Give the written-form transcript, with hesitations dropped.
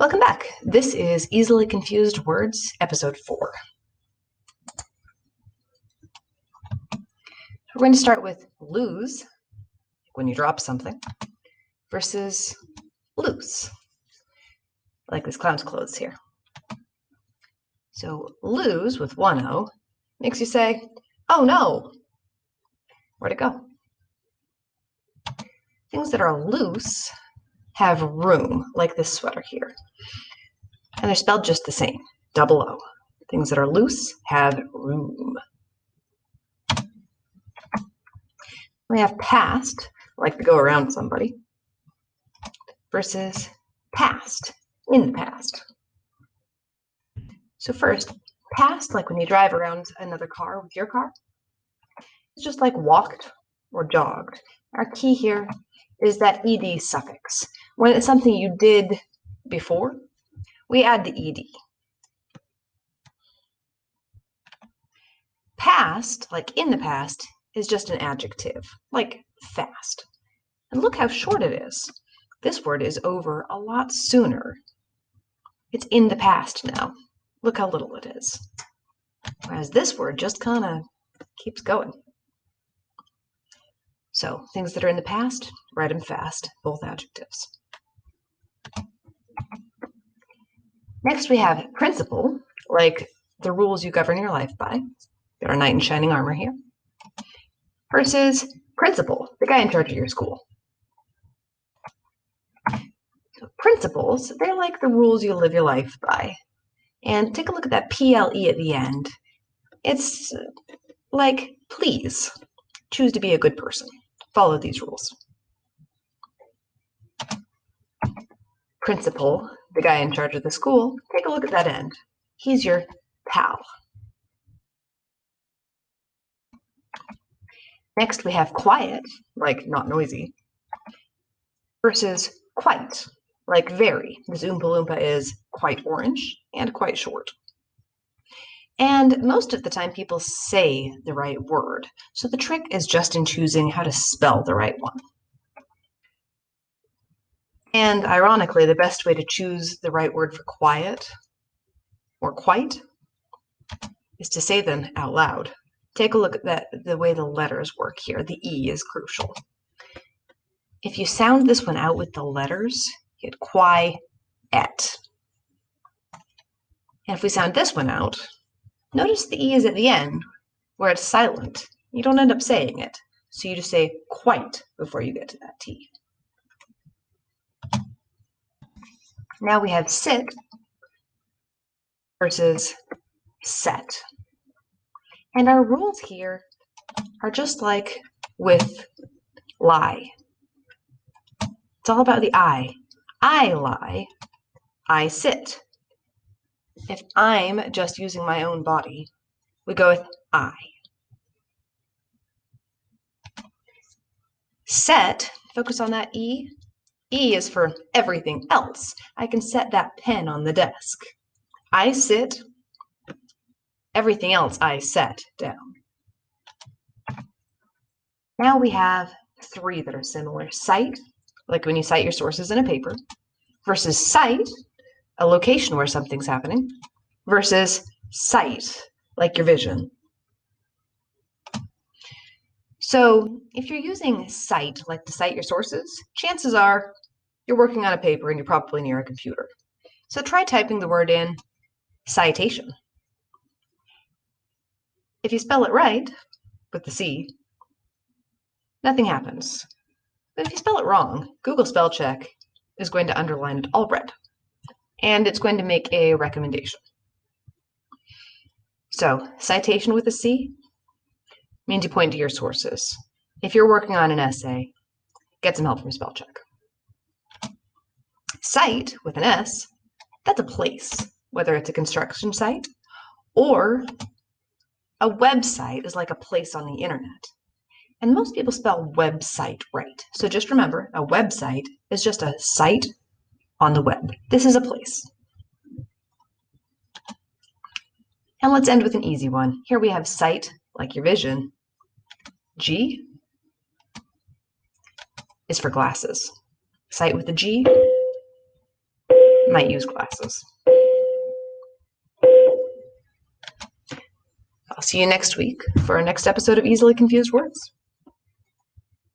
Welcome back. This is Easily Confused Words, Episode 4. We're going to start with lose, when you drop something, versus loose, like this clown's clothes here. So lose with one O makes you say, oh no, where'd it go? Things that are loose have room, like this sweater here. And they're spelled just the same, double O. Things that are loose have room. We have past, like to go around somebody, versus past, in the past. So first, past, like when you drive around another car with your car, it's just like walked or jogged. Our key here is that ed suffix. When it's something you did before, we add the ed. Past, like in the past, is just an adjective, like fast. And look how short it is. This word is over a lot sooner. It's in the past now. Look how little it is. Whereas this word just kind of keeps going. So things that are in the past, write them fast, both adjectives. Next we have principle, like the rules you govern your life by. Got our knight in shining armor here. Versus principal, the guy in charge of your school. So principles, they're like the rules you live your life by. And take a look at that PLE at the end. It's like, please, choose to be a good person. Follow these rules. Principal, the guy in charge of the school, take a look at that end. He's your pal. Next we have quiet, like not noisy, versus quite, like very. This Oompa Loompa is quite orange and quite short. And most of the time people say the right word, so the trick is just in choosing how to spell the right one. And ironically, the best way to choose the right word for quiet or quite is to say them out loud. Take a look at the way the letters work here. The E is crucial. If you sound this one out with the letters, you get qui-et. And if we sound this one out, notice the E is at the end, where it's silent. You don't end up saying it, so you just say quite before you get to that T. Now we have sit versus set. And our rules here are just like with lie. It's all about the I. I lie, I sit. If I'm just using my own body, we go with I. Set, focus on that E. E is for everything else. I can set that pen on the desk. I sit, everything else I set down. Now we have three that are similar. Cite, like when you cite your sources in a paper, versus site, a location where something's happening, versus sight, like your vision. So if you're using cite, like to cite your sources, chances are you're working on a paper and you're probably near a computer. So try typing the word in citation. If you spell it right, with the C, nothing happens. But if you spell it wrong, Google Spell Check is going to underline it all red. And it's going to make a recommendation. So citation with a C means you point to your sources. If you're working on an essay, get some help from Spell Check. Site with an S, that's a place, whether it's a construction site or a website is like a place on the internet. And most people spell website right. So just remember, a website is just a site on the web. This is a place. And let's end with an easy one. Here we have sight, like your vision. G is for glasses. Sight with a G might use glasses. I'll see you next week for our next episode of Easily Confused Words.